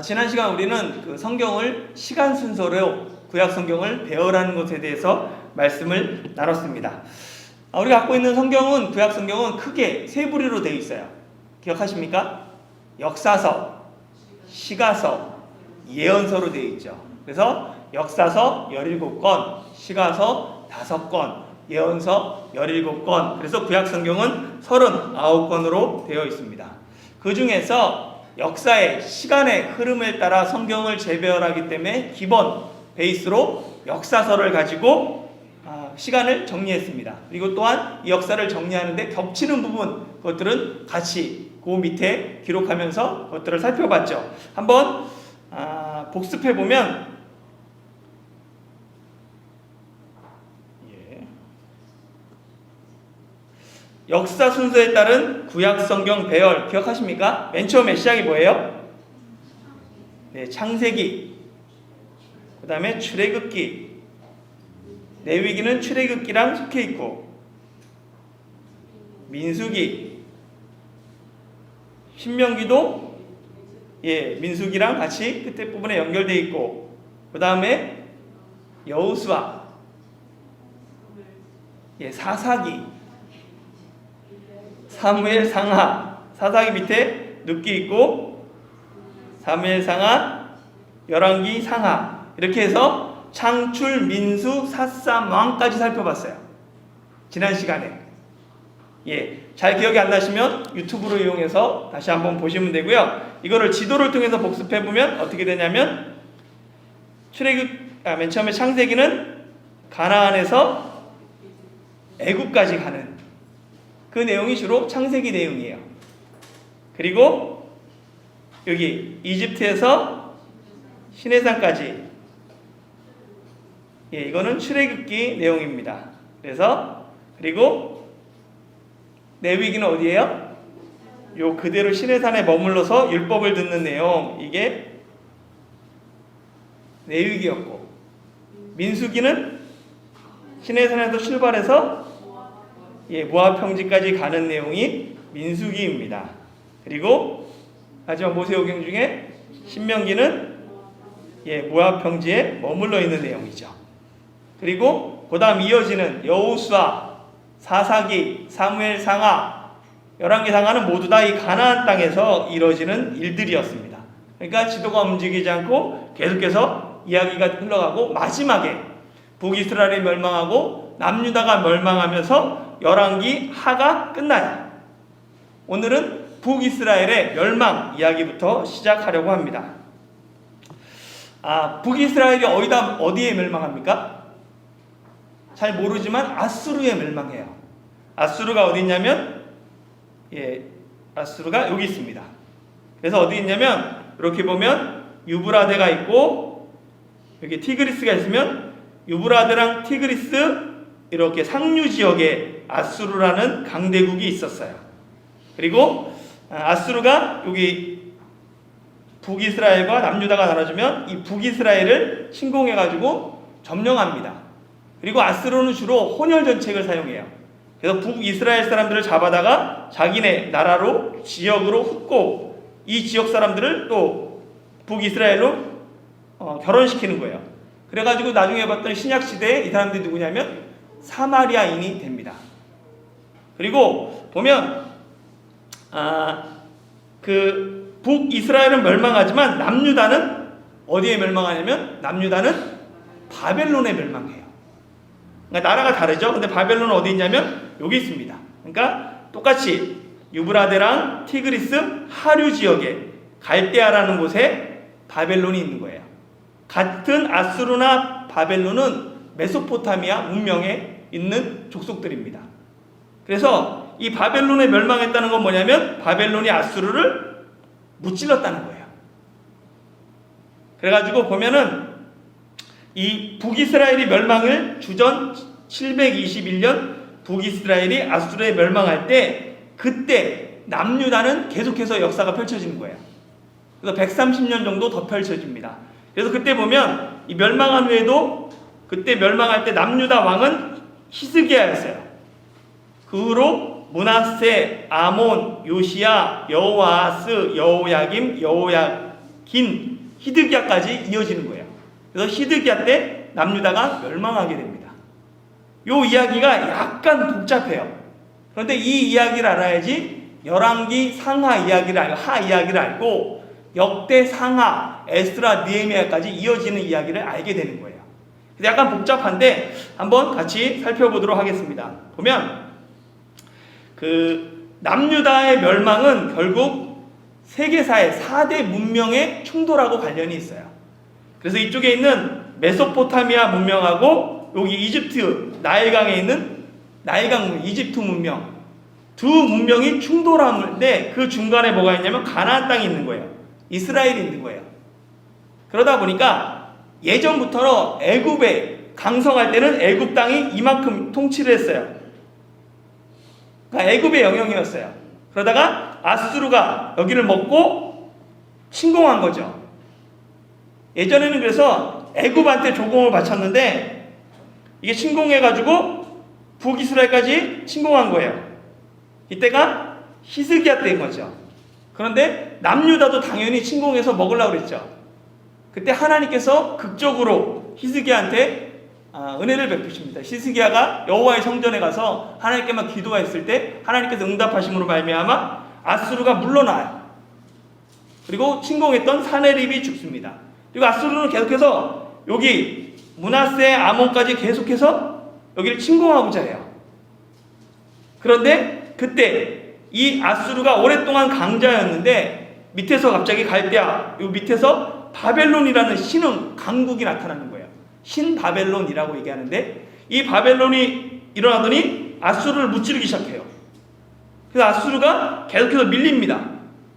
지난 시간 우리는 그 성경을 시간 순서로 구약 성경을 배열하는 것에 대해서 말씀을 나눴습니다. 우리가 갖고 있는 성경은 구약 성경은 크게 세 부류로 되어 있어요. 기억하십니까? 역사서, 시가서, 예언서로 되어 있죠. 그래서 역사서 17권, 시가서 5권, 예언서 17권. 그래서 구약 성경은 39권으로 되어 있습니다. 그 중에서 역사의 시간의 흐름에 따라 성경을 재배열하기 때문에 기본 베이스로 역사서를 가지고 시간을 정리했습니다. 그리고 또한 이 역사를 정리하는데 겹치는 부분, 그것들은 같이 그 밑에 기록하면서 그것들을 살펴봤죠. 한번 복습해 보면 역사 순서에 따른 구약 성경 배열 기억하십니까? 맨 처음에 시작이 뭐예요? 네, 창세기, 그 다음에 출애굽기, 레위기는 출애굽기랑 속해 있고, 민수기, 신명기도 민수기랑 같이 끝에 부분에 연결되어 있고, 그 다음에 여호수아, 사사기, 사무엘 상하, 사사기 밑에 눕기 있고, 사무엘 상하, 열왕기 상하, 이렇게 해서 창출, 민수, 사삼, 왕까지 살펴봤어요. 지난 시간에. 잘 기억이 안 나시면 유튜브로 이용해서 다시 한번 보시면 되고요. 이거를 지도를 통해서 복습해보면 어떻게 되냐면, 맨 처음에 창세기는 가나안에서 애굽까지 가는 그 내용이 주로 창세기 내용이에요. 그리고 여기 이집트에서 시내산까지, 이거는 출애굽기 내용입니다. 그리고 레위기는 어디예요? 요 그대로 시내산에 머물러서 율법을 듣는 내용, 이게 레위기였고, 민수기는 시내산에서 출발해서 모압 평지까지 가는 내용이 민수기입니다. 그리고 마지막 모세오경 중에 신명기는 모압 평지에 머물러 있는 내용이죠. 그리고 그 다음 이어지는 여호수아, 사사기, 사무엘 상하, 열왕기 상하는 모두 다 이 가나안 땅에서 이루어지는 일들이었습니다. 그러니까 지도가 움직이지 않고 계속해서 이야기가 흘러가고, 마지막에 북이스라엘이 멸망하고 남유다가 멸망하면서 열왕기 하가 끝나요. 오늘은 북이스라엘의 멸망 이야기부터 시작하려고 합니다. 북이스라엘이 어디에 멸망합니까? 잘 모르지만 아수르에 멸망해요. 아수르가 어디 있냐면, 아수르가 여기 있습니다. 그래서 어디 있냐면, 이렇게 보면 유브라데가 있고, 여기 티그리스가 있으면 유브라데랑 티그리스 이렇게 상류 지역에 아수르라는 강대국이 있었어요. 그리고 아수르가 여기 북이스라엘과 남유다가 나눠지면 이 북이스라엘을 침공해가지고 점령합니다. 그리고 아수르는 주로 혼혈 전책을 사용해요. 그래서 북이스라엘 사람들을 잡아다가 자기네 나라로, 지역으로 훑고, 이 지역 사람들을 또 북이스라엘로 결혼시키는 거예요. 그래가지고 나중에 봤더니 신약시대에 이 사람들이 누구냐면 사마리아인이 됩니다. 그리고 보면 그 북이스라엘은 멸망하지만 남유다는 어디에 멸망하냐면, 남유다는 바벨론에 멸망해요. 그러니까 나라가 다르죠. 근데 바벨론은 어디 있냐면 여기 있습니다. 그러니까 똑같이 유브라데랑 티그리스 하류 지역에 갈대아라는 곳에 바벨론이 있는 거예요. 같은 아수르나 바벨론은 메소포타미아 문명에 있는 족속들입니다. 그래서 이 바벨론에 멸망했다는 건 뭐냐면, 바벨론이 아수르를 무찔렀다는 거예요. 그래가지고 보면은 이 북이스라엘이 멸망을 주전 721년 북이스라엘이 아수르에 멸망할 때, 그때 남유다는 계속해서 역사가 펼쳐지는 거예요. 그래서 130년 정도 더 펼쳐집니다. 그래서 그때 보면 이 멸망한 후에도, 그때 멸망할 때 남유다 왕은 히스기야였어요. 그 후로 므낫세, 아몬, 요시야, 여호아스, 여호야김, 긴 히드기야까지 이어지는 거예요. 그래서 히드기야 때 남유다가 멸망하게 됩니다. 이 이야기가 약간 복잡해요. 그런데 이 이야기를 알아야지 열왕기 상하 이야기를 알고 하 이야기를 알고 역대 상하 에스라 느헤미야까지 이어지는 이야기를 알게 되는 거예요. 그래서 약간 복잡한데 한번 같이 살펴보도록 하겠습니다. 보면 그 남유다의 멸망은 결국 세계사의 4대 문명의 충돌하고 관련이 있어요. 그래서 이쪽에 있는 메소포타미아 문명하고 여기 이집트 나일강에 있는 나일강 문명, 이집트 문명 두 문명이 충돌하는데 그 중간에 뭐가 있냐면 가나안 땅이 있는 거예요. 이스라엘이 있는 거예요. 그러다 보니까 예전부터 애굽에 강성할 때는 애굽 땅이 이만큼 통치를 했어요. 그러니까 애굽의 영역이었어요. 그러다가 아수르가 여기를 먹고 침공한 거죠. 예전에는 그래서 애굽한테 조공을 바쳤는데 이게 침공해가지고 북이스라엘까지 침공한 거예요. 이때가 히스기야 때인 거죠. 그런데 남유다도 당연히 침공해서 먹으려고 그랬죠. 그때 하나님께서 극적으로 히스기야한테 은혜를 베푸십니다. 히스기야가 여호와의 성전에 가서 하나님께만 기도했을 때 하나님께서 응답하심으로 말미암아 아수르가 물러나요. 그리고 침공했던 사네립이 죽습니다. 그리고 아수르는 계속해서 여기 므낫세 아몬까지 계속해서 여기를 침공하고자 해요. 그런데 그때 이 아수르가 오랫동안 강자였는데 밑에서 갑자기 갈대아, 요 밑에서 바벨론이라는 신흥 강국이 나타나는 거예요. 신바벨론이라고 얘기하는데 이 바벨론이 일어나더니 아수르를 무찌르기 시작해요. 그래서 아수르가 계속해서 밀립니다.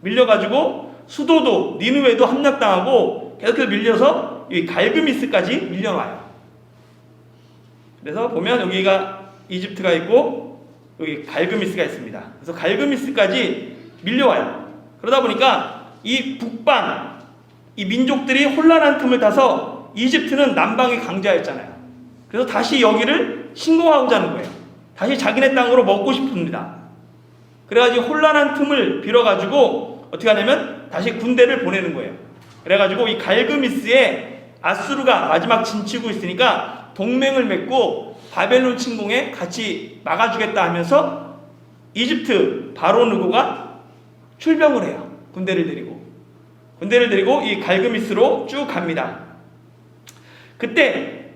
밀려가지고 수도도 니느웨도 함락당하고 계속해서 밀려서 이 갈그미스까지 밀려와요. 그래서 보면 여기가 이집트가 있고 여기 갈그미스가 있습니다. 그래서 갈그미스까지 밀려와요. 그러다 보니까 이 북방 이 민족들이 혼란한 틈을 타서 이집트는 남방의 강자였잖아요. 그래서 다시 여기를 침공하고자 하는 거예요. 다시 자기네 땅으로 먹고 싶습니다. 그래가지고 혼란한 틈을 빌어가지고 어떻게 하냐면 다시 군대를 보내는 거예요. 그래가지고 이 갈그미스에 아수르가 마지막 진치고 있으니까 동맹을 맺고 바벨론 침공에 같이 막아주겠다 하면서 이집트 바로 느고가 출병을 해요. 군대를 데리고 이 갈그미스로 쭉 갑니다. 그때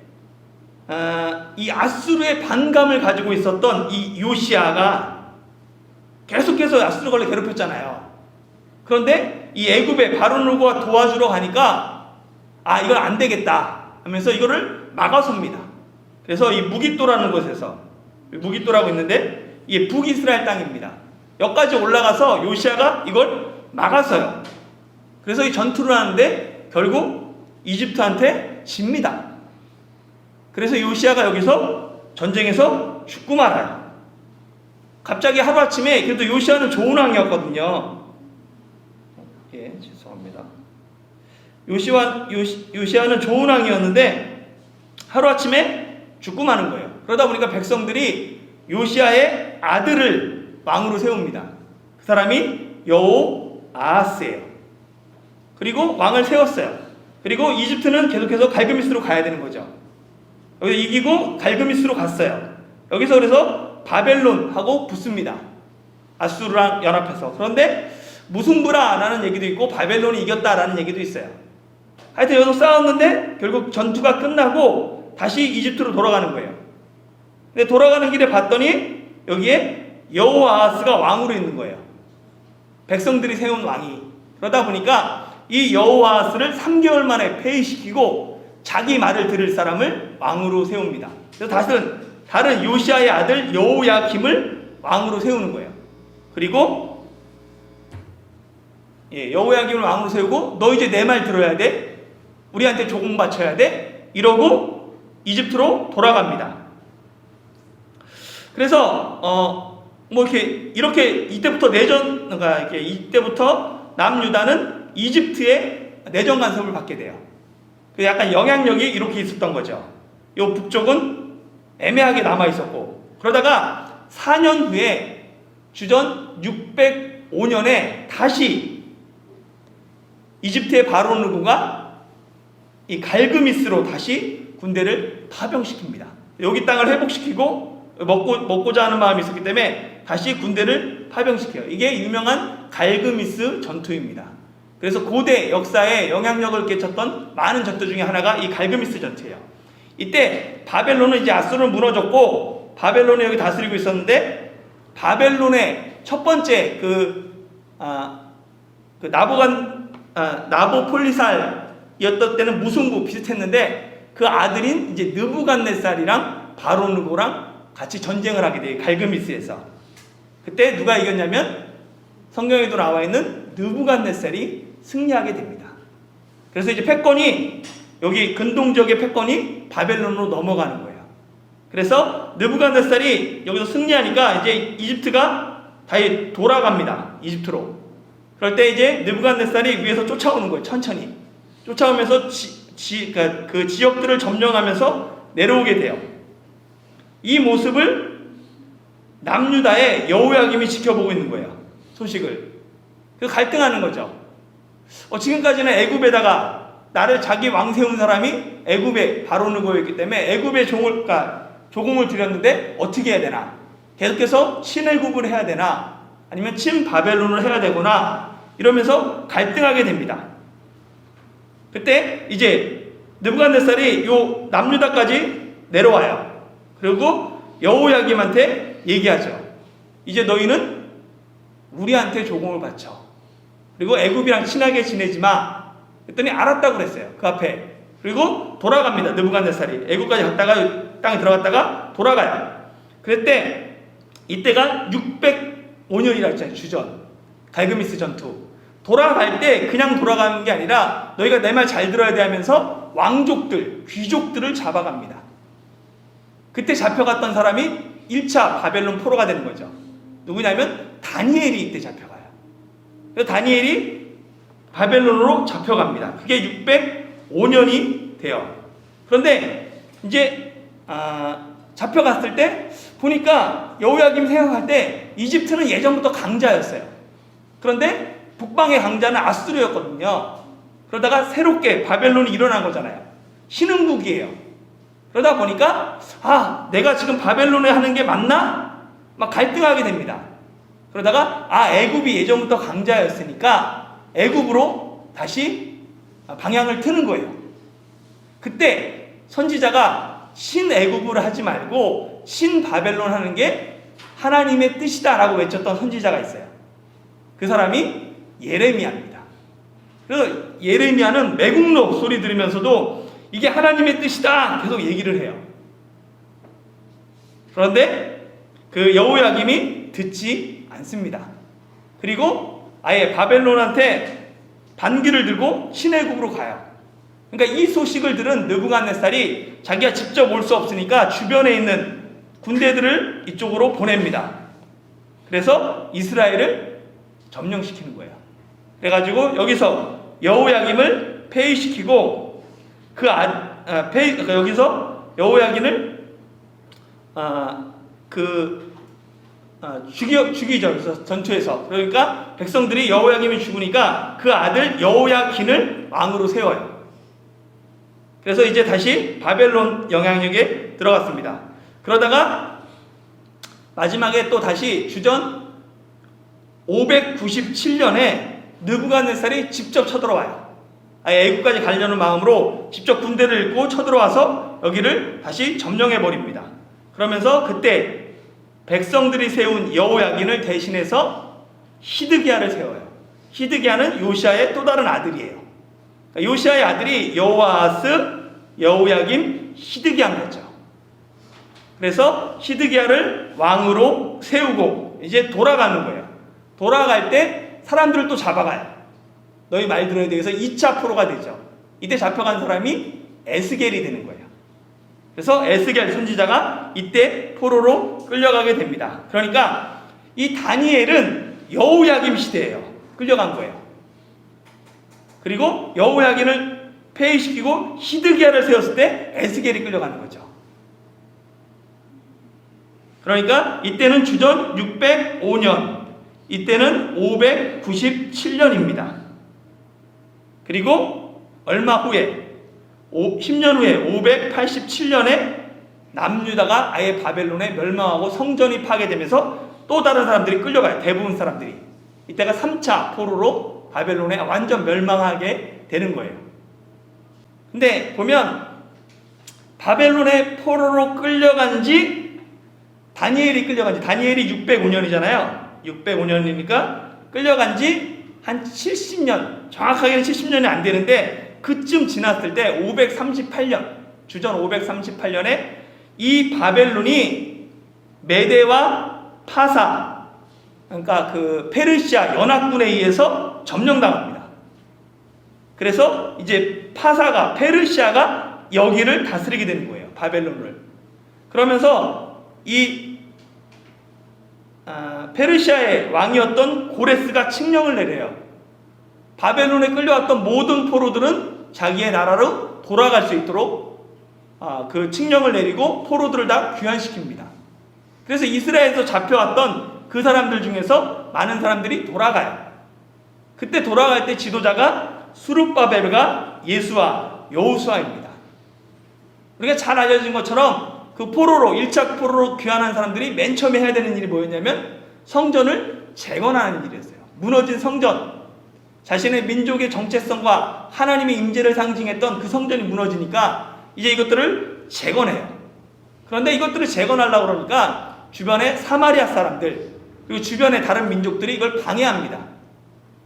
이 아수르의 반감을 가지고 있었던 이 요시아가 계속해서 아수르를 괴롭혔잖아요. 그런데 이 애굽의 바로 느고가 도와주러 가니까 이건 안 되겠다 하면서 이거를 막아섭니다. 그래서 이 무깃도라는 곳에서 무깃도라고 있는데 이게 북이스라엘 땅입니다. 여기까지 올라가서 요시아가 이걸 막았어요. 그래서 이 전투를 하는데 결국 이집트한테 집니다. 그래서 요시아가 여기서 전쟁에서 죽고 말아요. 갑자기 하루아침에 그래도 요시아는 좋은 왕이었거든요. 죄송합니다. 요시아는 좋은 왕이었는데 하루아침에 죽고 마는 거예요. 그러다 보니까 백성들이 요시아의 아들을 왕으로 세웁니다. 그 사람이 여호아하스예요. 그리고 왕을 세웠어요. 그리고 이집트는 계속해서 갈그미스로 가야 되는 거죠. 여기서 이기고 갈그미스로 갔어요. 여기서 그래서 바벨론하고 붙습니다. 아수르랑 연합해서. 그런데 무승부라라는 얘기도 있고 바벨론이 이겼다라는 얘기도 있어요. 하여튼 여기서 싸웠는데 결국 전투가 끝나고 다시 이집트로 돌아가는 거예요. 근데 돌아가는 길에 봤더니 여기에 여호아하스가 왕으로 있는 거예요. 백성들이 세운 왕이. 그러다 보니까 이 여호아하스를 3개월 만에 폐위시키고 자기 말을 들을 사람을 왕으로 세웁니다. 그래서 다른 요시아의 아들 여호야김을 왕으로 세우는 거예요. 그리고 여호야김을 왕으로 세우고 너 이제 내 말 들어야 돼. 우리한테 조공 바쳐야 돼. 이러고 이집트로 돌아갑니다. 그래서 이렇게 이때부터 이때부터 남유다는 이집트의 내정 간섭을 받게 돼요. 약간 영향력이 이렇게 있었던 거죠. 요 북쪽은 애매하게 남아 있었고 그러다가 4년 후에 주전 605년에 다시 이집트의 바로 느고가 이 갈그미스로 다시 군대를 파병시킵니다. 여기 땅을 회복시키고 먹고자 하는 마음이 있었기 때문에 다시 군대를 파병시켜요. 이게 유명한 갈그미스 전투입니다. 그래서 고대 역사에 영향력을 끼쳤던 많은 전투 중에 하나가 이 갈그미스 전투예요. 이때 바벨론은 이제 아수르는 무너졌고 바벨론이 여기 다스리고 있었는데 바벨론의 첫 번째 나보폴리살이었던 때는 무승부 비슷했는데 그 아들인 이제 느부갓네살이랑 바로 느고랑 같이 전쟁을 하게 돼요. 갈그미스에서. 그때 누가 이겼냐면 성경에도 나와 있는 느부갓네살이 승리하게 됩니다. 그래서 이제 패권이 여기 근동지역의 패권이 바벨론으로 넘어가는 거예요. 그래서 느부갓네살이 여기서 승리하니까 이제 이집트가 다시 돌아갑니다. 이집트로. 그럴 때 이제 느부갓네살이 위에서 쫓아오는 거예요. 천천히 쫓아오면서 그러니까 그 지역들을 점령하면서 내려오게 돼요. 이 모습을 남유다의 여호야김이 지켜보고 있는 거예요. 소식을. 그 갈등하는 거죠. 지금까지는 애굽에다가 나를 자기 왕 세운 사람이 애굽의 바로 느고였기 때문에 애굽의 조공을 드렸는데 어떻게 해야 되나? 계속해서 친애굽을 해야 되나? 아니면 친바벨론을 해야 되거나 이러면서 갈등하게 됩니다. 그때 이제 느부갓네살이 요 남유다까지 내려와요. 그리고 여호야김한테 얘기하죠. 이제 너희는 우리한테 조공을 바쳐. 그리고 애굽이랑 친하게 지내지 마. 그랬더니 알았다고 그랬어요. 그 앞에. 그리고 돌아갑니다. 느부갓네살이 애굽까지 갔다가 땅에 들어갔다가 돌아가요. 그랬대 이때가 605년이라 했잖아요. 주전 갈그미스 전투. 돌아갈 때 그냥 돌아가는 게 아니라 너희가 내 말 잘 들어야 돼 하면서 왕족들, 귀족들을 잡아갑니다. 그때 잡혀갔던 사람이 1차 바벨론 포로가 되는 거죠. 누구냐면 다니엘이 이때 잡혀가요. 그래서 다니엘이 바벨론으로 잡혀갑니다. 그게 605년이 돼요. 그런데 이제 잡혀갔을 때 보니까 여호야김 생각할 때 이집트는 예전부터 강자였어요. 그런데 북방의 강자는 아수르였거든요. 그러다가 새롭게 바벨론이 일어난 거잖아요. 신흥국이에요. 그러다 보니까 내가 지금 바벨론에 하는 게 맞나? 막 갈등하게 됩니다. 그러다가 애굽이 예전부터 강자였으니까 애굽으로 다시 방향을 트는 거예요. 그때 선지자가 신애굽을 하지 말고 신바벨론 하는 게 하나님의 뜻이다라고 외쳤던 선지자가 있어요. 그 사람이 예레미야입니다. 그래서 예레미야는 매국노 소리 들으면서도 이게 하나님의 뜻이다 계속 얘기를 해요. 그런데 그 여호야김이 듣지 않습니다. 그리고 아예 바벨론한테 반기를 들고 신애굽으로 가요. 그러니까 이 소식을 들은 느부갓네살이 자기가 직접 올 수 없으니까 주변에 있는 군대들을 이쪽으로 보냅니다. 그래서 이스라엘을 점령시키는 거예요. 그래가지고 여기서 여호야김을 폐위시키고 여기서 여호야김을 죽이죠. 그래서 전투에서. 그러니까 백성들이 여호야김이 죽으니까 그 아들 여호야킨을 왕으로 세워요. 그래서 이제 다시 바벨론 영향력에 들어갔습니다. 그러다가 마지막에 또 다시 주전 597년에 느부갓네살이 직접 쳐들어와요. 애국까지 가려는 마음으로 직접 군대를 이끌고 쳐들어와서 여기를 다시 점령해버립니다. 그러면서 그때 백성들이 세운 여호야긴을 대신해서 히드기야를 세워요. 히드기야는 요시야의 또 다른 아들이에요. 요시야의 아들이 여호아스, 여호야김, 히드기야인 거죠. 그래서 히드기야를 왕으로 세우고 이제 돌아가는 거예요. 돌아갈 때 사람들을 또 잡아가요. 너희 말 들어야 돼. 그래서 2차 포로가 되죠. 이때 잡혀간 사람이 에스겔이 되는 거예요. 그래서 에스겔 선지자가 이때 포로로 끌려가게 됩니다. 그러니까 이 다니엘은 여호야김 시대예요. 끌려간 거예요. 그리고 여호야김을 폐위시키고 히드기야를 세웠을 때 에스겔이 끌려가는 거죠. 그러니까 이때는 주전 605년, 이때는 597년입니다. 그리고 얼마 후에 10년 후에 587년에 남유다가 아예 바벨론에 멸망하고 성전이 파괴되면서 또 다른 사람들이 끌려가요. 대부분 사람들이. 이때가 3차 포로로 바벨론에 완전 멸망하게 되는 거예요. 근데 보면 바벨론에 포로로 끌려간지 다니엘이 605년이잖아요. 605년이니까 끌려간지 한 70년, 정확하게는 70년이 안 되는데 그쯤 지났을 때 538년, 주전 538년에 이 바벨론이 메대와 파사, 그러니까 그 페르시아 연합군에 의해서 점령당합니다. 그래서 이제 페르시아가 여기를 다스리게 되는 거예요. 바벨론을. 그러면서 이 페르시아의 왕이었던 고레스가 칙령을 내려요. 바벨론에 끌려왔던 모든 포로들은 자기의 나라로 돌아갈 수 있도록 그 칙령을 내리고 포로들을 다 귀환시킵니다. 그래서 이스라엘에서 잡혀왔던 그 사람들 중에서 많은 사람들이 돌아가요. 그때 돌아갈 때 지도자가 수룹바벨과 예수와 여호수아입니다. 우리가 잘 알려진 것처럼 그 1차 포로로 귀환한 사람들이 맨 처음에 해야 되는 일이 뭐였냐면 성전을 재건하는 일이었어요. 무너진 성전, 자신의 민족의 정체성과 하나님의 임재를 상징했던 그 성전이 무너지니까 이제 이것들을 재건해요. 그런데 이것들을 재건하려고 그러니까 주변에 사마리아 사람들 그리고 주변의 다른 민족들이 이걸 방해합니다.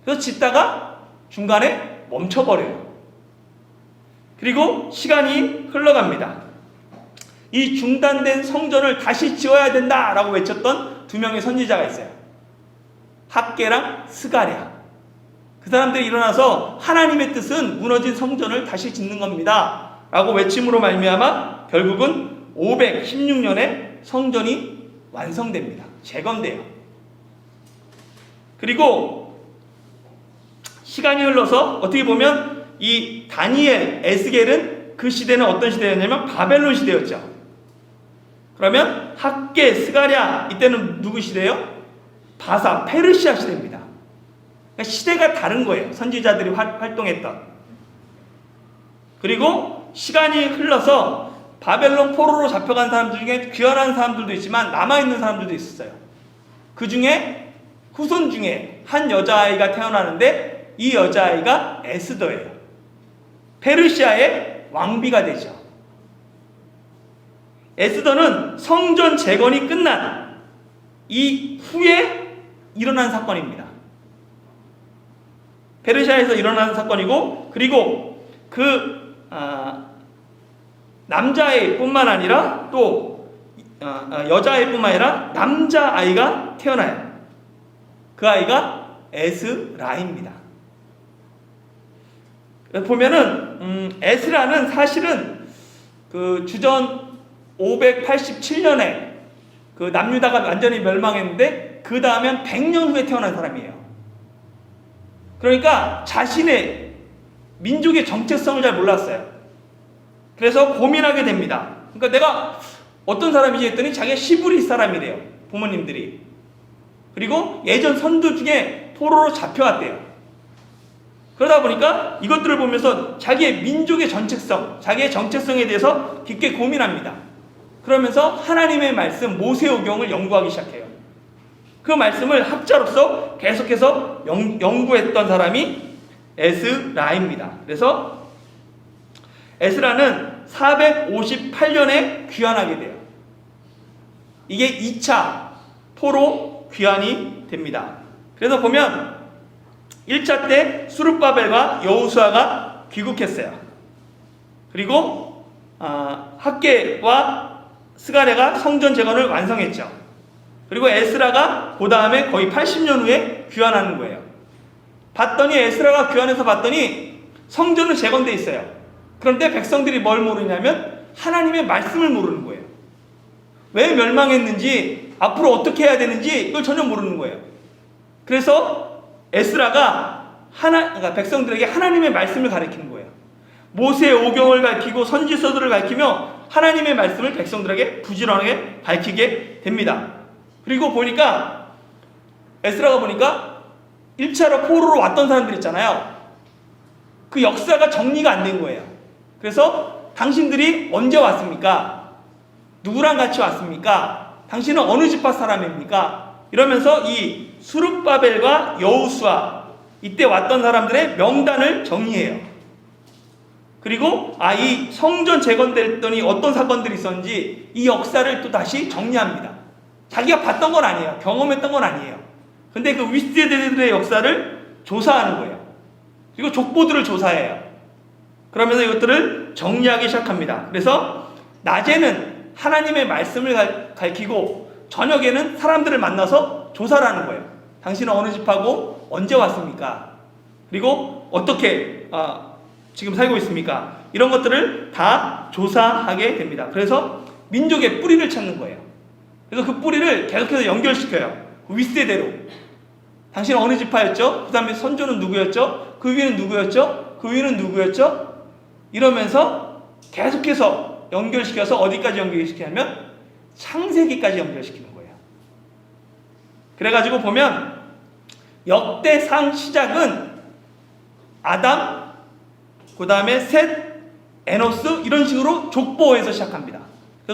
그래서 짓다가 중간에 멈춰버려요. 그리고 시간이 흘러갑니다. 이 중단된 성전을 다시 지어야 된다라고 외쳤던 두 명의 선지자가 있어요. 학개랑 스가랴. 그 사람들이 일어나서 하나님의 뜻은 무너진 성전을 다시 짓는 겁니다 라고 외침으로 말미암아 결국은 516년에 성전이 완성됩니다. 재건돼요. 그리고 시간이 흘러서 어떻게 보면 이 다니엘, 에스겔은 그 시대는 어떤 시대였냐면 바벨론 시대였죠. 그러면 학개, 스가랴 이때는 누구 시대예요? 페르시아 시대입니다. 그러니까 시대가 다른 거예요. 선지자들이 활동했던. 그리고 시간이 흘러서 바벨론 포로로 잡혀간 사람들 중에 귀환한 사람들도 있지만 남아있는 사람들도 있었어요. 그 중에 후손 중에 한 여자아이가 태어나는데 이 여자아이가 에스더예요. 페르시아의 왕비가 되죠. 에스더는 성전 재건이 끝난 이후에 일어난 사건입니다. 페르시아에서 일어난 사건이고, 그리고 그 남자아이뿐만 아니라 또 여자아이뿐만 아니라 남자아이가 태어나요. 그 아이가 에스라입니다. 보면은 에스라는 사실은 그 주전 587년에 그 남유다가 완전히 멸망했는데 그 다음엔 100년 후에 태어난 사람이에요. 그러니까 자신의 민족의 정체성을 잘 몰랐어요. 그래서 고민하게 됩니다. 그러니까 내가 어떤 사람이지 했더니 자기가 시브리 사람이래요. 부모님들이. 그리고 예전 선두 중에 포로로 잡혀왔대요. 그러다 보니까 이것들을 보면서 자기의 민족의 정체성, 자기의 정체성에 대해서 깊게 고민합니다. 그러면서 하나님의 말씀 모세오경을 연구하기 시작해요. 그 말씀을 학자로서 계속해서 연구했던 사람이 에스라입니다. 그래서 에스라는 458년에 귀환하게 돼요. 이게 2차 포로 귀환이 됩니다. 그래서 보면 1차 때 수룹바벨과 여호수아가 귀국했어요. 그리고 학개와 스가랴가 성전 재건을 완성했죠. 그리고 에스라가 그 다음에 거의 80년 후에 귀환하는 거예요. 봤더니 에스라가 귀환해서 봤더니 성전은 재건돼 있어요. 그런데 백성들이 뭘 모르냐면 하나님의 말씀을 모르는 거예요. 왜 멸망했는지, 앞으로 어떻게 해야 되는지 이걸 전혀 모르는 거예요. 그래서 에스라가 그러니까 백성들에게 하나님의 말씀을 가르치는 거예요. 모세의 오경을 가르치고 선지서들을 가르치며 하나님의 말씀을 백성들에게 부지런하게 밝히게 됩니다. 그리고 보니까 에스라가 보니까 1차로 포로로 왔던 사람들 있잖아요. 그 그 역사가 정리가 안 된 거예요. 그래서 당신들이 언제 왔습니까? 누구랑 같이 왔습니까? 당신은 어느 지파 사람입니까? 이러면서 이 수룹바벨과 여호수아 이때 왔던 사람들의 명단을 정리해요. 그리고 이 성전 재건됐더니 어떤 사건들이 있었는지 이 역사를 또 다시 정리합니다. 자기가 봤던 건 아니에요. 경험했던 건 아니에요. 근데 그 윗세대들의 역사를 조사하는 거예요. 그리고 족보들을 조사해요. 그러면서 이것들을 정리하기 시작합니다. 그래서 낮에는 하나님의 말씀을 가르치고 저녁에는 사람들을 만나서 조사를 하는 거예요. 당신은 어느 집하고 언제 왔습니까? 그리고 어떻게 지금 살고 있습니까? 이런 것들을 다 조사하게 됩니다. 그래서 민족의 뿌리를 찾는 거예요. 그래서 그 뿌리를 계속해서 연결시켜요. 윗세대로. 당신은 어느 지파였죠? 그 다음에 선조는 누구였죠? 그 위는 누구였죠? 그 위는 누구였죠? 이러면서 계속해서 연결시켜서 어디까지 연결시키냐면 창세기까지 연결시키는 거예요. 그래가지고 보면 역대상 시작은 아담, 그 다음에 셋, 에노스 이런 식으로 족보에서 시작합니다.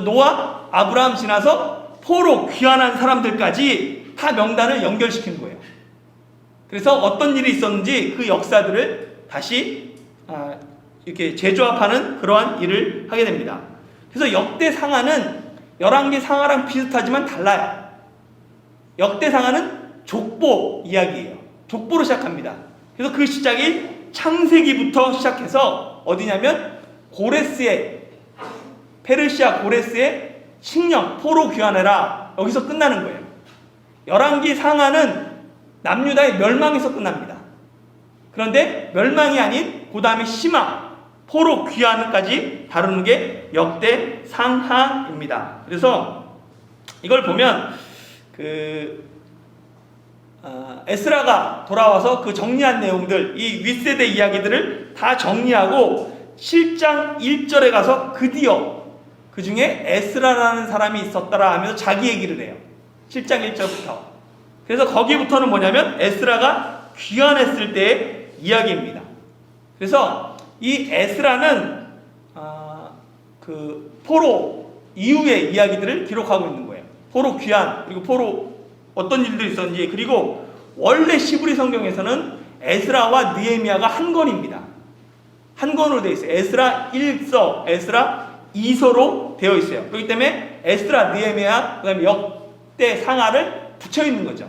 노아, 아브라함 지나서 포로 귀환한 사람들까지 다 명단을 연결시키는 거예요. 그래서 어떤 일이 있었는지 그 역사들을 다시 이렇게 재조합하는 그러한 일을 하게 됩니다. 그래서 역대상하는 열왕기상하랑 비슷하지만 달라요. 역대상하는 족보 이야기예요. 족보로 시작합니다. 그래서 그 시작이 창세기부터 시작해서 어디냐면 페르시아 고레스의 칙령, 포로 귀환해라 여기서 끝나는 거예요. 열왕기상하는 남유다의 멸망에서 끝납니다. 그런데 멸망이 아닌 그 다음에 심화, 포로 귀환까지 다루는 게 역대상하입니다. 그래서 이걸 보면 에스라가 돌아와서 그 정리한 내용들, 이 윗세대 이야기들을 다 정리하고 7장 1절에 가서 드디어 그 중에 에스라라는 사람이 있었더라 하면서 자기 얘기를 해요. 7장 1절부터. 그래서 거기부터는 뭐냐면 에스라가 귀환했을 때의 이야기입니다. 그래서 이 에스라는 그 포로 이후의 이야기들을 기록하고 있는 거예요. 포로 귀환, 그리고 포로 어떤 일들이 있었는지, 그리고 원래 시브리 성경에서는 에스라와 느헤미야가 한 권입니다. 한 권으로 되어 있어요. 에스라 1서, 에스라 2서로 되어 있어요. 그렇기 때문에 에스라, 느헤미야, 그 다음에 역대상하를 붙여 있는 거죠.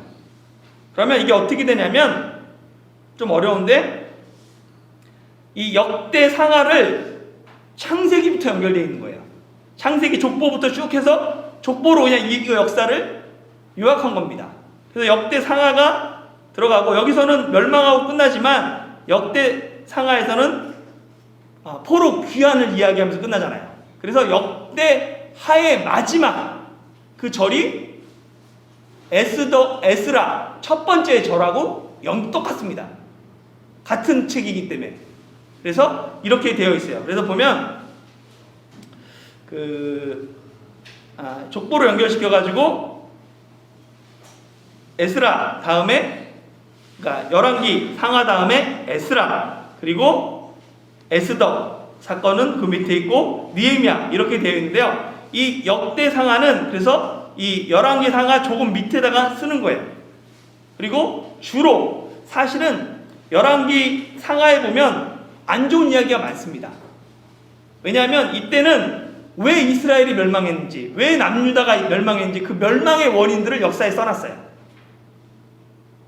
그러면 이게 어떻게 되냐면 좀 어려운데 이 역대상하를 창세기부터 연결되어 있는 거예요. 창세기 족보부터 쭉 해서 족보로 그냥 이 역사를 요약한 겁니다. 그래서 역대상하가 들어가고 여기서는 멸망하고 끝나지만 역대상하에서는 포로 귀환을 이야기하면서 끝나잖아요. 그래서 역대하의 마지막 그 절이 에스라 첫 번째 절하고 똑같습니다. 같은 책이기 때문에. 그래서 이렇게 되어 있어요. 그래서 보면 족보로 연결시켜가지고 에스라 다음에, 그러니까 열왕기 상하 다음에 에스라, 그리고 에스더 사건은 그 밑에 있고 느헤미야 이렇게 되어 있는데요. 이 역대 상하는 그래서 이 열왕기 상하 조금 밑에다가 쓰는 거예요. 그리고 주로 사실은 열왕기 상하에 보면 안 좋은 이야기가 많습니다. 왜냐하면 이때는 왜 이스라엘이 멸망했는지, 왜 남유다가 멸망했는지 그 멸망의 원인들을 역사에 써놨어요.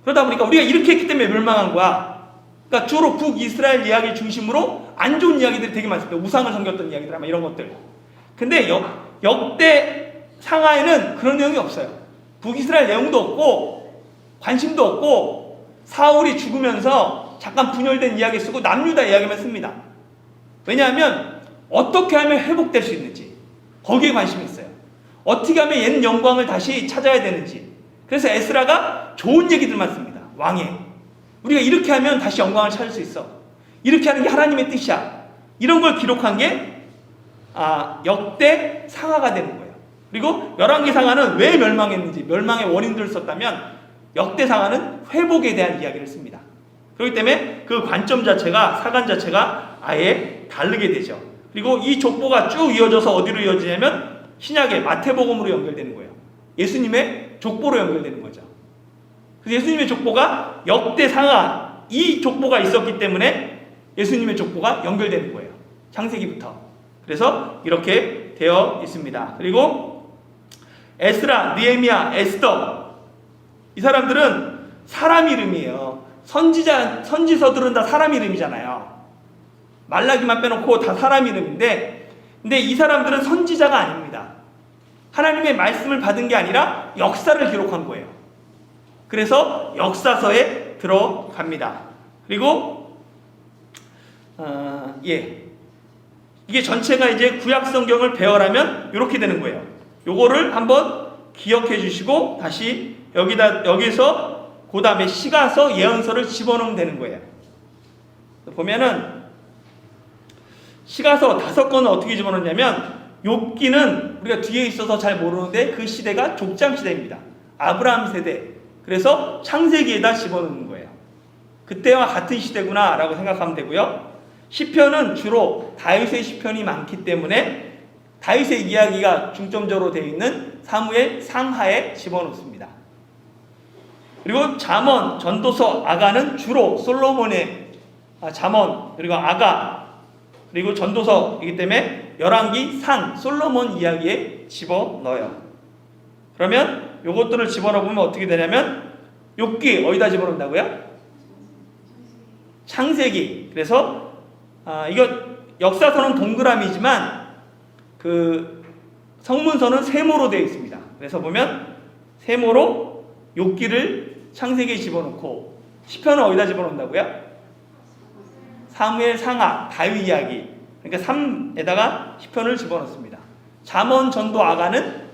그러다 보니까 우리가 이렇게 했기 때문에 멸망한 거야. 그러니까 주로 북이스라엘 이야기 중심으로 안 좋은 이야기들이 되게 많습니다. 우상을 섬겼던 이야기들, 아마 이런 것들. 근데 역대 상하에는 그런 내용이 없어요. 북이스라엘 내용도 없고 관심도 없고 사울이 죽으면서 잠깐 분열된 이야기 쓰고 남유다 이야기만 씁니다. 왜냐하면 어떻게 하면 회복될 수 있는지 거기에 관심이 있어요. 어떻게 하면 옛 영광을 다시 찾아야 되는지. 그래서 에스라가 좋은 얘기들만 씁니다. 왕의 우리가 이렇게 하면 다시 영광을 찾을 수 있어. 이렇게 하는 게 하나님의 뜻이야. 이런 걸 기록한 게 역대 상하가 되는 거예요. 그리고 열왕기 상하는 왜 멸망했는지, 멸망의 원인들을 썼다면 역대 상하는 회복에 대한 이야기를 씁니다. 그렇기 때문에 그 관점 자체가, 사관 자체가 아예 다르게 되죠. 그리고 이 족보가 쭉 이어져서 어디로 이어지냐면 신약의 마태복음으로 연결되는 거예요. 예수님의 족보로 연결되는 거죠. 그래서 예수님의 족보가 역대상하, 이 족보가 있었기 때문에 예수님의 족보가 연결되는 거예요. 창세기부터. 그래서 이렇게 되어 있습니다. 그리고 에스라, 느헤미야, 에스더, 이 사람들은 사람 이름이에요. 선지서들은 다 사람 이름이잖아요. 말라기만 빼놓고 다 사람 이름인데, 근데 이 사람들은 선지자가 아닙니다. 하나님의 말씀을 받은 게 아니라 역사를 기록한 거예요. 그래서 역사서에 들어갑니다. 그리고 이게 전체가 이제 구약 성경을 배열하면 이렇게 되는 거예요. 요거를 한번 기억해 주시고 다시 여기서 그 다음에 시가서, 예언서를 집어넣으면 되는 거예요. 보면은 시가서 5권은 어떻게 집어넣냐면, 욥기는 우리가 뒤에 있어서 잘 모르는데 그 시대가 족장 시대입니다. 아브라함 세대. 그래서 창세기에다 집어넣는 거예요. 그때와 같은 시대구나 라고 생각하면 되고요. 시편은 주로 다윗의 시편이 많기 때문에 다윗의 이야기가 중점적으로 되어 있는 사무엘 상하에 집어넣습니다. 그리고 잠언, 전도서, 아가는 주로 솔로몬의 잠언, 그리고 아가, 그리고 전도서이기 때문에 열왕기, 상, 솔로몬 이야기에 집어넣어요. 그러면 요것들을 집어넣으면 어떻게 되냐면, 욥기 어디다 집어넣는다고요? 창세기. 그래서 이거 역사서는 동그라미지만 그 성문서는 세모로 되어 있습니다. 그래서 보면 세모로 욥기를 창세기에 집어넣고, 시편은 어디다 집어넣는다고요? 사무엘 상하, 다윗 이야기. 그러니까 3에다가 시편을 집어넣습니다. 잠언, 전도, 아가는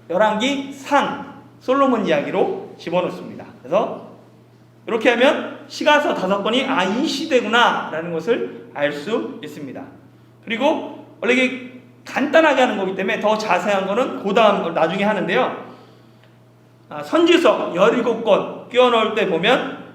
열왕기, 상, 솔로몬 이야기로 집어넣습니다. 그래서 이렇게 하면 시가서 5권이 이 시대구나 라는 것을 알 수 있습니다. 그리고 원래 이게 간단하게 하는 거기 때문에 더 자세한 거는 그 다음 나중에 하는데요. 선지서 17권 끼워 넣을 때 보면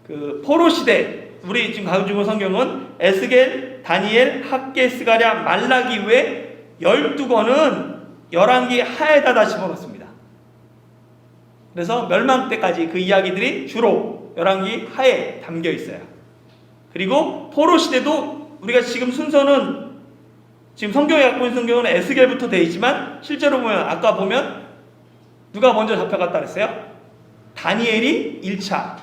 그 포로 시대, 우리 지금 가지고 있는 성경은 에스겔, 다니엘, 학개, 스가랴, 말라기 외 12권은 열왕기 하에다 다 집어넣습니다. 그래서 멸망 때까지 그 이야기들이 주로 열왕기 하에 담겨 있어요. 그리고 포로 시대도 우리가 지금 순서는 지금 성경에 갖고 있는 성경은 에스겔부터 되어 있지만, 실제로 보면 아까 보면 누가 먼저 잡혀갔다 그랬어요? 다니엘이 1차,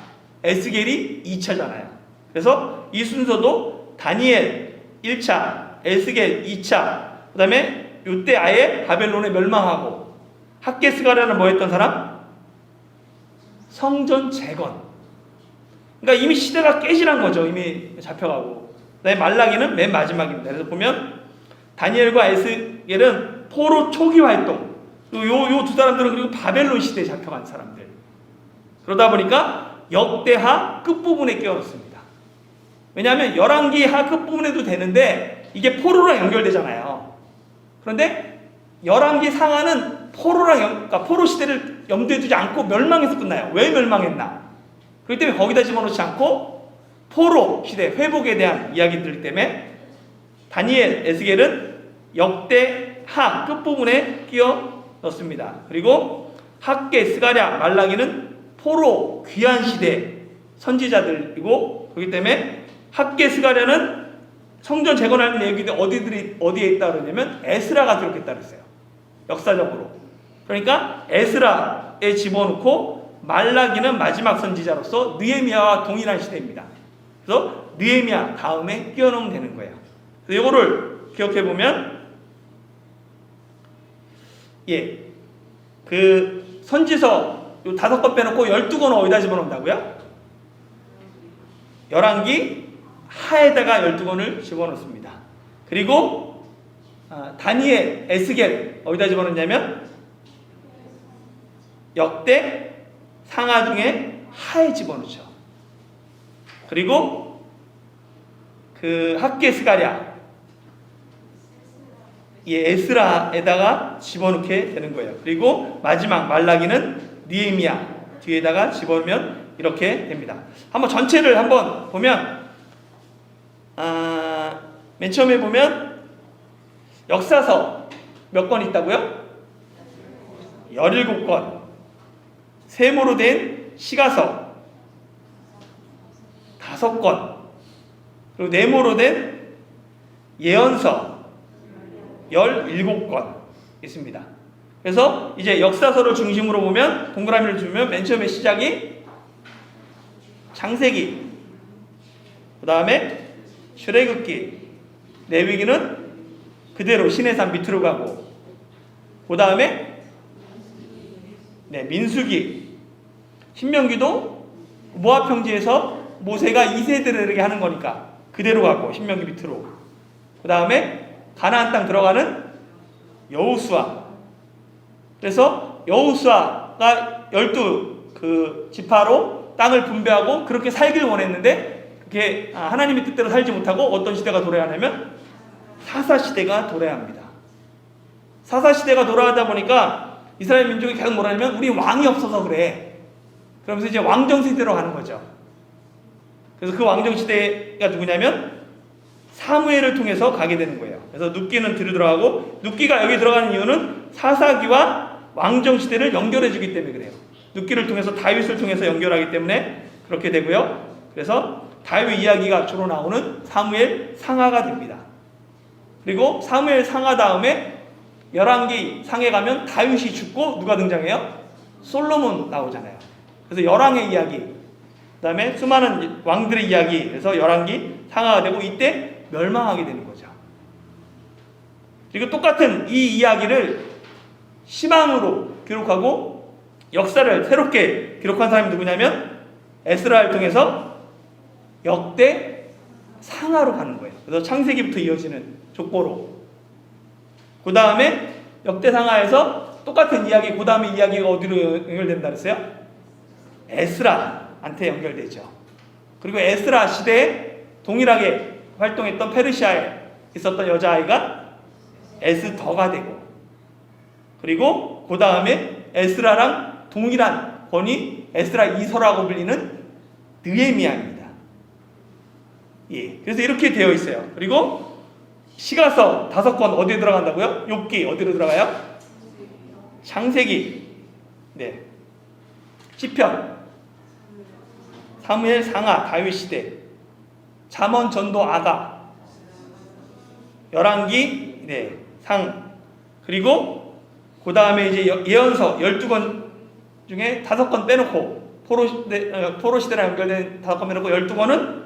에스겔이 2차잖아요. 그래서 이 순서도 다니엘 1차, 에스겔 2차, 그 다음에 이때 아예 바벨론에 멸망하고, 학개, 스가랴는 뭐 했던 사람? 성전 재건. 그러니까 이미 시대가 깨지란 거죠. 이미 잡혀가고. 그다음에 말라기는 맨 마지막입니다. 그래서 보면 다니엘과 에스겔은 포로 초기 활동, 요 두 사람들은 그리고 바벨론 시대에 잡혀간 사람들. 그러다 보니까 역대하 끝부분에 끼워넣습니다. 왜냐하면 열왕기 하 끝부분에도 되는데 이게 포로랑 연결되잖아요. 그런데 열왕기 상하는 그러니까 포로 시대를 염두에 두지 않고 멸망해서 끝나요. 왜 멸망했나? 그렇기 때문에 거기다 집어넣지 않고 포로 시대 회복에 대한 이야기들 때문에 다니엘, 에스겔은 역대하 끝부분에 끼워 넣습니다. 그리고 학개, 스가랴, 말라기는 포로 귀환 시대 선지자들이고, 그렇기 때문에 학개, 스가랴는 성전 재건하는 얘기들 어디에 있다 그러냐면 에스라가 기록했다 그랬어요. 역사적으로. 그러니까 에스라에 집어넣고, 말라기는 마지막 선지자로서 느헤미야와 동일한 시대입니다. 그래서 느헤미야 다음에 끼워 넣으면 되는 거예요. 그래서 이거를 기억해 보면, 그 선지서 요 5권 빼놓고 12권은 어디다 집어넣는다고요? 열왕기 하에다가 12권을 집어넣습니다. 그리고 다니엘, 에스겔 어디다 집어넣냐면 역대, 상하 중에 하에 집어넣죠. 그리고 그 학개, 스가랴, 에스라에다가 집어넣게 되는 거예요. 그리고 마지막 말라기는 느헤미야 뒤에다가 집어넣으면 이렇게 됩니다. 한번 전체를 한번 보면 맨 처음에 보면 역사서 몇 권 있다고요? 17권. 세모로 된 시가서 5권. 그리고 네모로 된 예언서 17권 있습니다. 그래서 이제 역사서를 중심으로 보면 동그라미를 주면 맨 처음에 시작이 창세기, 그 다음에 출애굽기, 레위기는 그대로 시내산 밑으로 가고, 그 다음에 민수기, 신명기도 모압 평지에서 모세가 2세들에게 하는 거니까 그대로 가고 신명기 밑으로, 그 다음에 가나안 땅 들어가는 여호수아. 그래서 여호수아가 12 지파로 땅을 분배하고 그렇게 살길 원했는데 그게 하나님의 뜻대로 살지 못하고 어떤 시대가 돌아야 하냐면 사사시대가 돌아야 합니다. 사사시대가 돌아가다 보니까 이스라엘 민족이 계속 뭐라 하냐면 우리 왕이 없어서 그래. 그러면서 이제 왕정시대로 가는 거죠. 그래서 그 왕정시대가 누구냐면 사무엘을 통해서 가게 되는 거예요. 그래서 눕기는 뒤로 들어가고, 눕기가 여기 들어가는 이유는 사사기와 왕정시대를 연결해 주기 때문에 그래요. 눕기를 통해서 다윗을 통해서 연결하기 때문에 그렇게 되고요. 그래서 다윗 이야기가 주로 나오는 사무엘 상하가 됩니다. 그리고 사무엘 상하 다음에 열왕기 상에 가면 다윗이 죽고 누가 등장해요? 솔로몬 나오잖아요. 그래서 열왕의 이야기, 그 다음에 수많은 왕들의 이야기, 그래서 열왕기 상하가 되고 이때 멸망하게 되는 거죠. 그리고 똑같은 이 이야기를 시방으로 기록하고 역사를 새롭게 기록한 사람이 누구냐면 에스라를 통해서 역대 상하로 가는 거예요. 그래서 창세기부터 이어지는 족보로. 그 다음에 역대 상하에서 똑같은 이야기, 그 다음에 이야기가 어디로 연결된다 그랬어요? 에스라한테 연결되죠. 그리고 에스라 시대에 동일하게 활동했던 페르시아에 있었던 여자아이가 에스더가 되고, 그리고 그 다음에 에스라랑 동일한 권위 에스라 이서라고 불리는 느헤미야입니다. 예, 그래서 이렇게 되어 있어요. 그리고 시가서 5권 어디에 들어간다고요? 욥기 어디로 들어가요? 창세기, 시편, 사무엘 상하 다윗 시대, 잠언 전도 아가, 열왕기 상, 그리고 그 다음에 이제 예언서 12권 중에 5권 빼놓고 포로 시대랑 연결된 5권 빼놓고 12권은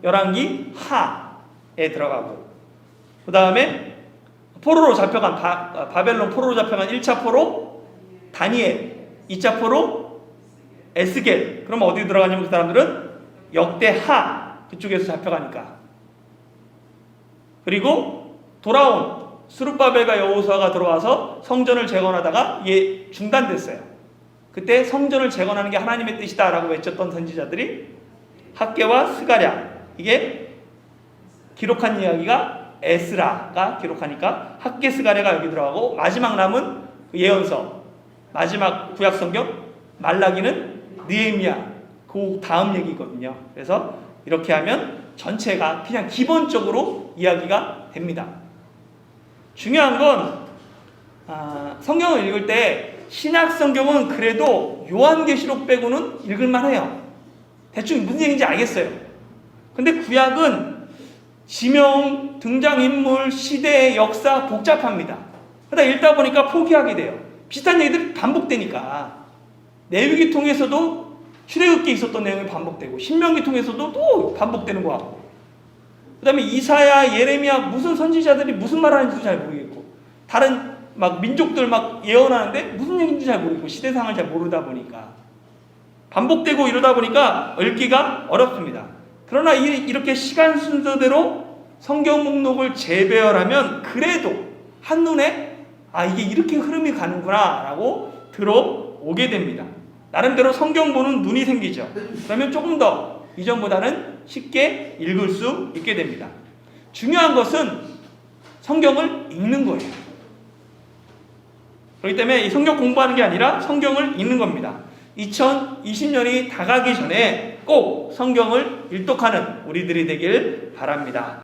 열왕기 하에 들어가고, 그 다음에 포로로 잡혀간 바벨론 포로로 잡혀간 1차 포로 다니엘, 2차 포로 에스겔. 그럼 어디 들어가냐면 그 사람들은 역대하 그쪽에서 잡혀가니까. 그리고 돌아온 스룹바벨과 여호수아가 들어와서 성전을 재건하다가 중단됐어요. 그때 성전을 재건하는 게 하나님의 뜻이다라고 외쳤던 선지자들이 학개와 스가랴, 이게 기록한 이야기가 에스라가 기록하니까 학개 스가랴가 여기 들어가고, 마지막 남은 예언서, 마지막 구약성경 말라기는 느헤미야, 그 다음 얘기거든요. 그래서 이렇게 하면 전체가 그냥 기본적으로 이야기가 됩니다. 중요한 건 성경을 읽을 때 신약 성경은 그래도 요한계시록 빼고는 읽을만 해요. 대충 무슨 얘기인지 알겠어요. 근데 구약은 지명, 등장인물, 시대, 역사 복잡합니다. 그러다 읽다 보니까 포기하게 돼요. 비슷한 얘기들이 반복되니까. 레위기 통해서도 출애굽기에 있었던 내용이 반복되고, 신명기 통해서도 또 반복되는 것 같고, 그 다음에 이사야, 예레미야 무슨 선지자들이 무슨 말 하는지도 잘 모르겠고, 다른 막 민족들 막 예언하는데 무슨 얘기인지 잘 모르겠고, 시대상을 잘 모르다 보니까 반복되고 이러다 보니까 읽기가 어렵습니다. 그러나 이렇게 시간 순서대로 성경 목록을 재배열하면 그래도 한눈에 이게 이렇게 흐름이 가는구나 라고 들어오게 됩니다. 나름대로 성경 보는 눈이 생기죠. 그러면 조금 더 이전보다는 쉽게 읽을 수 있게 됩니다. 중요한 것은 성경을 읽는 거예요. 그렇기 때문에 이 성경 공부하는 게 아니라 성경을 읽는 겁니다. 2020년이 다가기 전에 꼭 성경을 일독하는 우리들이 되길 바랍니다.